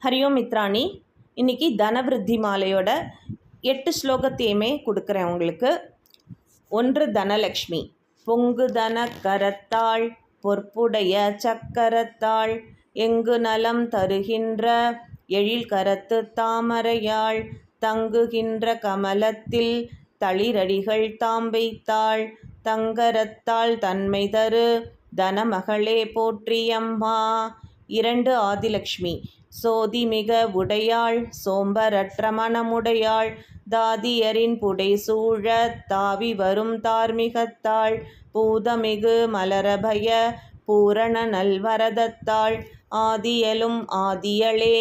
ஹரியோம் மித்ராணி. இன்றைக்கி தனவிருத்தி மாலையோட 8 ஸ்லோகத்தையுமே கொடுக்குறேன் உங்களுக்கு. 1 தனலக்ஷ்மி. பொங்கு தன கரத்தாள் பொற்புடைய சக்கரத்தாள் எங்கு நலம் தருகின்ற எழில் கரத்து தாமரையாள் தங்குகின்ற கமலத்தில் தளிரடிகள் தாம் வைத்தாள் தங்கரத்தாள் தன்மை தரு தனமகளே போற்றியம்மா. 2 ஆதிலக்ஷ்மி. சோதிமிக உடையாள் சோம்பரற்ற மனமுடையாள் தாதியரின் புடைசூழ தாவி வரும் தார்மிகத்தாள் பூதமிகு மலரபய பூரண நல்வரதத்தாள் ஆதியலும் ஆதியளே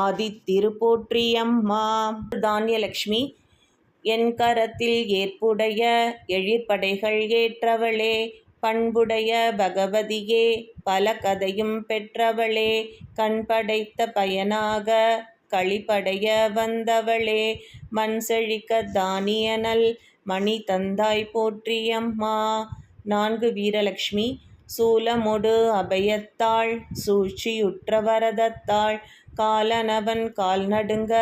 ஆதித்திரு போற்றியம்மா. தானியலக்ஷ்மி. என் கரத்தில் ஏற்புடைய எழிற்படைகள் ஏற்றவளே பண்புடைய பகவதியே பல கதையும் பெற்றவளே கண் படைத்த பயனாக களிப்படைய வந்தவளே மண் செழிக்க தானியனல் மணி தந்தாய் போற்றியம்மா. 4 வீரலக்ஷ்மி. சூலமொடு அபயத்தாள் சூழ்ச்சியுற்ற வரதத்தாள் காலனவன் கால் நடுங்க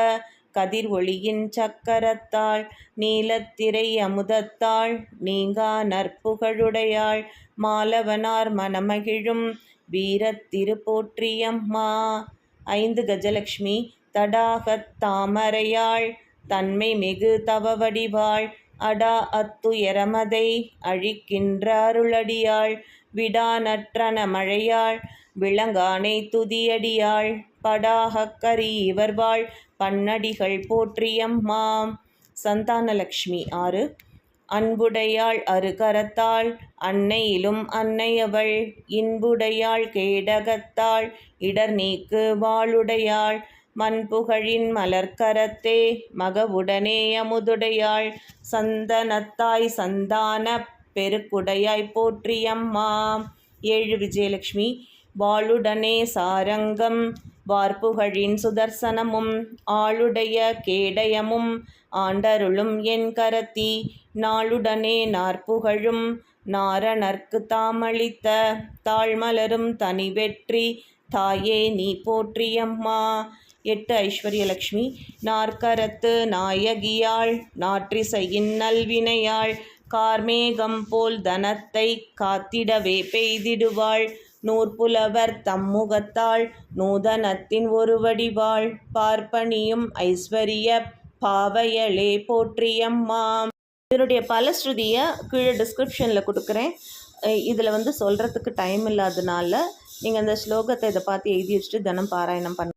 கதிர் ஒளியின் சக்கரத்தாள் நீலத்திரை அமுதத்தாள் நீங்கா நற்புகழுடையாள் மாலவனார் மனமகிழும் வீரத்திரு போற்றியம்மா. 5 கஜலக்ஷ்மி. தடாகத் தாமரையாள் தன்மை மிகு தவவடிவாள் அடா அத்துயரமதை அழிக்கின்ற அருளடியாள் விடானற்றன மழையாள் விளங்கானை துதியடியாள் படாகக் கரீவர்வாள் பன்னடிகள் போற்றியம்மா. சந்தானலக்ஷ்மி. 6 அன்புடையாள் அருகரத்தாள் அன்னையிலும் அன்னையவள் இன்புடையாள் கேடகத்தாள் இடர் நீக்கு வாளுடையாள் மண்புகழின் மலர்கரத்தே மகவுடனே அமுதுடையாள் சந்தனத்தாய் சந்தான பெருக்குடையாய் போற்றியம்மா. 7 விஜயலக்ஷ்மி. வாளுடனே சாரங்கம் வார்புகழின் சுதர்சனமும் ஆளுடைய கேடயமும் ஆண்டருளும் என் கரத்தி நாளுடனே நாற்புகழும் நாரணர்க்கு தாமளித்த தாழ்மலரும் தனி வெற்றி தாயே நீ போற்றியம்மா. 8 ஐஸ்வர்யலக்ஷ்மி. நாற்கரத்து நாயகியாள் நாற்றிசையின் நல்வினையாள் கார்மேகம் போல் தனத்தை காத்திடவே பெய்திடுவாள் நூற்புலவர் தம்முகத்தாள் நூதனத்தின் ஒரு வடிவாள் பார்ப்பனியும் ஐஸ்வர்ய பாவையளே போற்றியம்மா. இதனுடைய பலஸ்ருதியை கீழே டிஸ்கிரிப்ஷனில் கொடுக்குறேன். இதில் சொல்கிறதுக்கு டைம் இல்லாததுனால நீங்கள் அந்த ஸ்லோகத்தை இதை பார்த்து எழுதி வச்சுட்டு தினம் பாராயணம் பண்ண